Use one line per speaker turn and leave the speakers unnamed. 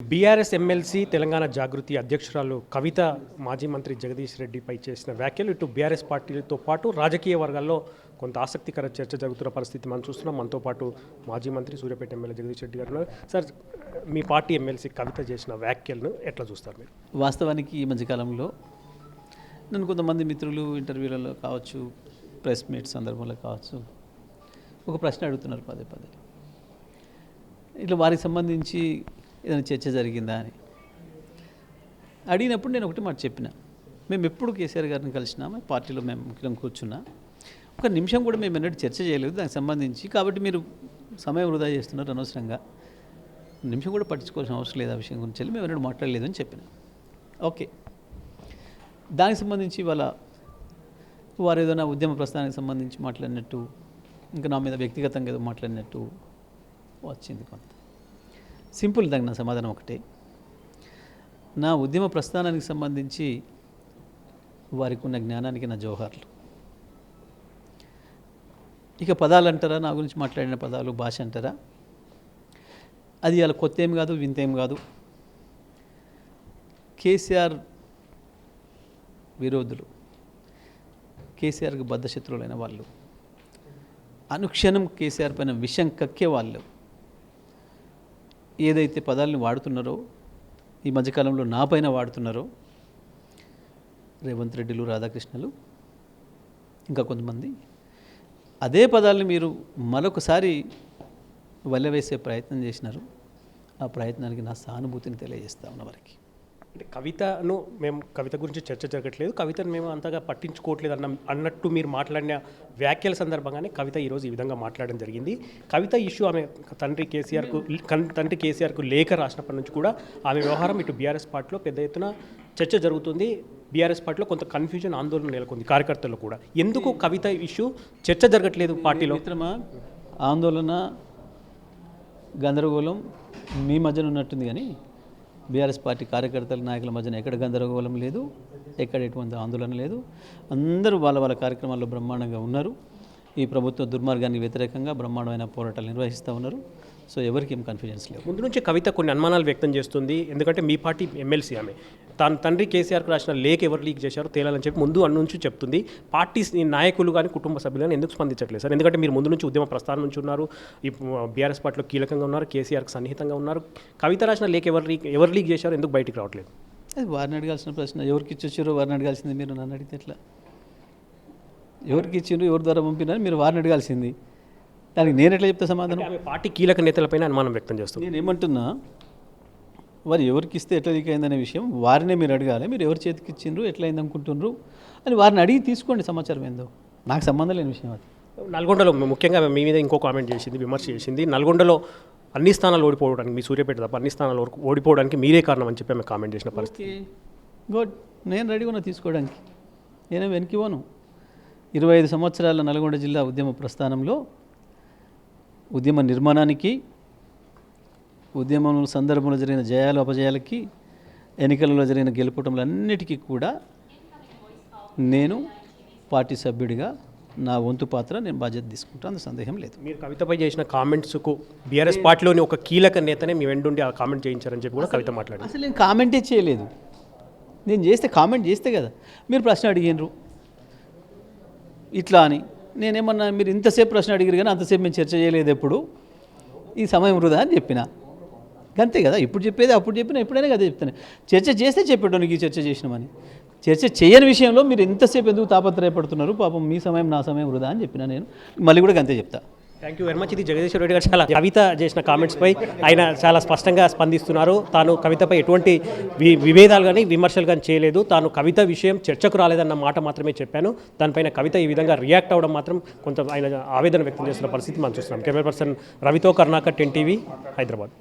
BRS MLC Telangana జాగృతి అధ్యక్షురాలు కవిత మాజీ మంత్రి జగదీష్ రెడ్డిపై చేసిన వ్యాఖ్యలు ఇటు బీఆర్ఎస్ పార్టీలతో పాటు రాజకీయ వర్గాల్లో కొంత ఆసక్తికర చర్చ జరుగుతున్న పరిస్థితి మనం చూస్తున్నాం. మనతో పాటు మాజీ మంత్రి సూర్యాపేట ఎమ్మెల్యే జగదీష్ రెడ్డి గారు. సార్, మీ పార్టీ ఎమ్మెల్సీ కవిత చేసిన వ్యాఖ్యలను ఎట్లా చూస్తారు మీరు?
వాస్తవానికి ఈ మధ్యకాలంలో నన్ను కొంతమంది మిత్రులు ఇంటర్వ్యూలలో కావచ్చు, ప్రెస్ మీట్ సందర్భంలో కావచ్చు, ఒక ప్రశ్న అడుగుతున్నారు పదే పదే. ఇట్లా వారికి సంబంధించి ఏదైనా చర్చ జరిగిందా అని అడిగినప్పుడు నేను ఒకటి మాట చెప్పిన, మేము ఎప్పుడు కేసీఆర్ గారిని కలిసినామా, పార్టీలో మేము ముఖ్యం కూర్చున్నా, ఒక నిమిషం కూడా మేము ఎన్నడూ చర్చ చేయలేదు దానికి సంబంధించి. కాబట్టి మీరు సమయం వృధా చేస్తున్నారు అనవసరంగా, నిమిషం కూడా పట్టించుకోవాల్సిన అవసరం లేదు ఆ విషయం గురించి వెళ్ళి మేము ఎన్నడూ మాట్లాడలేదు అని చెప్పిన. ఓకే, దానికి సంబంధించి వారు ఏదైనా ఉద్యమ ప్రస్థానానికి సంబంధించి మాట్లాడినట్టు, ఇంకా నా మీద వ్యక్తిగతంగా ఏదో మాట్లాడినట్టు వచ్చింది కొంత. సింపుల్, దానికి నా సమాధానం ఒకటే, నా ఉద్యమ ప్రస్థానానికి సంబంధించి వారికి ఉన్న జ్ఞానానికి నా జోహార్లు. ఇక పదాలు అంటారా, నా గురించి మాట్లాడిన పదాలు, భాష అంటారా, అది అలా కొత్త ఏం కాదు, వింతేం కాదు. కేసీఆర్ విరోధులు, కేసీఆర్కి బద్ధశత్రువులైన వాళ్ళు, అనుక్షణం కేసీఆర్ పైన విషం కక్కే వాళ్ళు ఏదైతే పదాలను వాడుతున్నారో, ఈ మధ్యకాలంలో నా పైన వాడుతున్నారో, రేవంత్ రెడ్డిలు, రాధాకృష్ణలు, ఇంకా కొంతమంది, అదే పదాలను మీరు మరొకసారి వల్లవేసే ప్రయత్నం చేసినారు. ఆ ప్రయత్నానికి నా సానుభూతిని తెలియజేస్తా ఉన్న వారికి.
అంటే కవితను మేము, కవిత గురించి చర్చ జరగట్లేదు, కవితను మేము అంతగా పట్టించుకోవట్లేదు అన్నట్టు మీరు మాట్లాడిన వ్యాఖ్యల సందర్భంగానే కవిత ఈరోజు ఈ విధంగా మాట్లాడడం జరిగింది. కవిత ఇష్యూ, ఆమె తండ్రి కేసీఆర్కు లేఖ రాసినప్పటి నుంచి కూడా ఆమె వ్యవహారం ఇటు బీఆర్ఎస్ పార్టీలో పెద్ద ఎత్తున చర్చ జరుగుతుంది. బీఆర్ఎస్ పార్టీలో కొంత కన్ఫ్యూజన్, ఆందోళన నెలకొంది కార్యకర్తలు కూడా. ఎందుకు కవిత ఇష్యూ చర్చ జరగట్లేదు పార్టీలో?
మిత్రమా, ఆందోళన, గందరగోళం మీ మధ్యన ఉన్నట్టుంది, కానీ బీఆర్ఎస్ పార్టీ కార్యకర్తల నాయకుల మధ్యన ఎక్కడ గందరగోళం లేదు, ఎక్కడ ఎటువంటి ఆందోళన లేదు. అందరూ వాళ్ళ కార్యక్రమాల్లో బ్రహ్మాండంగా ఉన్నారు. ఈ ప్రభుత్వ దుర్మార్గానికి వ్యతిరేకంగా బ్రహ్మాండమైన పోరాటాలు నిర్వహిస్తూ ఉన్నారు. సో ఎవరికి ఏం కన్ఫ్యూజన్స్ లేవు.
ముందు నుంచి కవిత కొన్ని అనుమానాలు వ్యక్తం చేస్తుంది. ఎందుకంటే మీ పార్టీ ఎమ్మెల్సీ ఆమె, తన తండ్రి కేసీఆర్కు రాసిన లేఖ ఎవరు లీక్ చేశారో తేలాలని చెప్పి ముందు అన్ని నుంచి చెప్తుంది. పార్టీ నాయకులు కానీ కుటుంబ సభ్యులు కానీ ఎందుకు స్పందించట్లేదు సార్? ఎందుకంటే మీరు ముందు నుంచి ఉద్యమ ప్రస్థానం నుంచి ఉన్నారు, ఈ బీఆర్ఎస్ పార్టీలో కీలకంగా ఉన్నారు, కేసీఆర్కి సన్నిహితంగా ఉన్నారు. కవిత రాసిన లేఖ ఎవరు లీక్ చేశారో ఎందుకు బయటికి రావట్లేదు?
అది వారిని అడగాల్సిన ప్రశ్న. ఎవరికి ఇచ్చొచ్చారో వారిని అడగాల్సింది, మీరు నన్ను అడిగితే ఎట్లా? ఎవరికి ఇచ్చిండ్రు, ఎవరి ద్వారా పంపినారు, మీరు వారిని అడగాల్సింది. దానికి నేను ఎట్లా చెప్తే సమాధానం?
ఆమె పార్టీ కీలక నేతలపైన అనుమానం వ్యక్తం చేస్తుంది.
నేను ఏమంటున్నా, వారు ఎవరికి ఇస్తే ఎట్లా లీక్ అయిందనే విషయం వారినే మీరు అడగాలి. మీరు ఎవరి చేతికి ఇచ్చిండ్రు, ఎట్లా అయింది అనుకుంటున్నారు అని వారిని అడిగి తీసుకోండి సమాచారం ఏందో. నాకు సంబంధం లేని విషయం అది.
నల్గొండలో ముఖ్యంగా మీ మీద ఇంకో కామెంట్ చేసింది, విమర్శ చేసింది. నల్గొండలో అన్ని స్థానాలు ఓడిపోవడానికి, మీ సూర్యాపేట తప్ప అన్ని స్థానాలు ఓడిపోవడానికి మీరే కారణం అని చెప్పి ఆమె కామెంట్ చేసిన పరిస్థితి.
గుడ్, నేను రెడీగా ఉన్నా తీసుకోవడానికి, నేనే వెనక్కిపోను. 25 సంవత్సరాల నల్గొండ జిల్లా ఉద్యమ ప్రస్థానంలో ఉద్యమ నిర్మాణానికి, ఉద్యమం సందర్భంలో జరిగిన జయాలు అపజయాలకి, ఎన్నికలలో జరిగిన గెలుపుటములన్నిటికీ కూడా నేను పార్టీ సభ్యుడిగా నా వంతు పాత్ర నేను బాధ్యత తీసుకుంటాను, అంత సందేహం లేదు.
మీరు కవితపై చేసిన కామెంట్స్కు బీఆర్ఎస్ పార్టీలోని ఒక కీలక నేతనే మీ వెంటుండి ఆ కామెంట్ చేయించారని చెప్పి కూడా కవిత మాట్లాడారు.
అసలు నేను కామెంటే చేయలేదు. నేను కామెంట్ చేస్తే కదా మీరు ప్రశ్న అడిగినరు ఇట్లా అని. నేనేమన్నా, మీరు ఇంతసేపు ప్రశ్న అడిగారు కానీ అంతసేపు మేము చర్చ చేయలేదు, ఎప్పుడు ఈ సమయం వృధా అని చెప్పిన, అంతే కదా. ఇప్పుడు చెప్పేది అప్పుడు చెప్పినా, ఎప్పుడైనా కదా చెప్తాను. చర్చ చేస్తే చెప్పేటోనికి ఈ చర్చ చేసినామని. చర్చ చేయని విషయంలో మీరు ఎంతసేపు ఎందుకు తాపత్రయపడుతున్నారు? పాపం మీ సమయం నా సమయం వృధా అని చెప్పిన నేను. మళ్ళీ కూడా అంతే చెప్తా.
Thank you very much. ఇది జగదీష్ రెడ్డి గారు చాలా కవిత చేసిన కామెంట్స్పై ఆయన చాలా స్పష్టంగా స్పందిస్తున్నారు. తాను కవితపై ఎటువంటి విభేదాలు కానీ విమర్శలు కానీ చేయలేదు. తాను కవిత విషయం చర్చకు రాలేదన్న మాట మాత్రమే చెప్పాను. దానిపైన కవిత ఈ విధంగా రియాక్ట్ అవ్వడం మాత్రం కొంత ఆయన ఆవేదన వ్యక్తం చేస్తున్న పరిస్థితి మనం చూస్తున్నాం. కెమెరా పర్సన్ రవితో కర్ణాకర్, 10 టీవీ, హైదరాబాద్.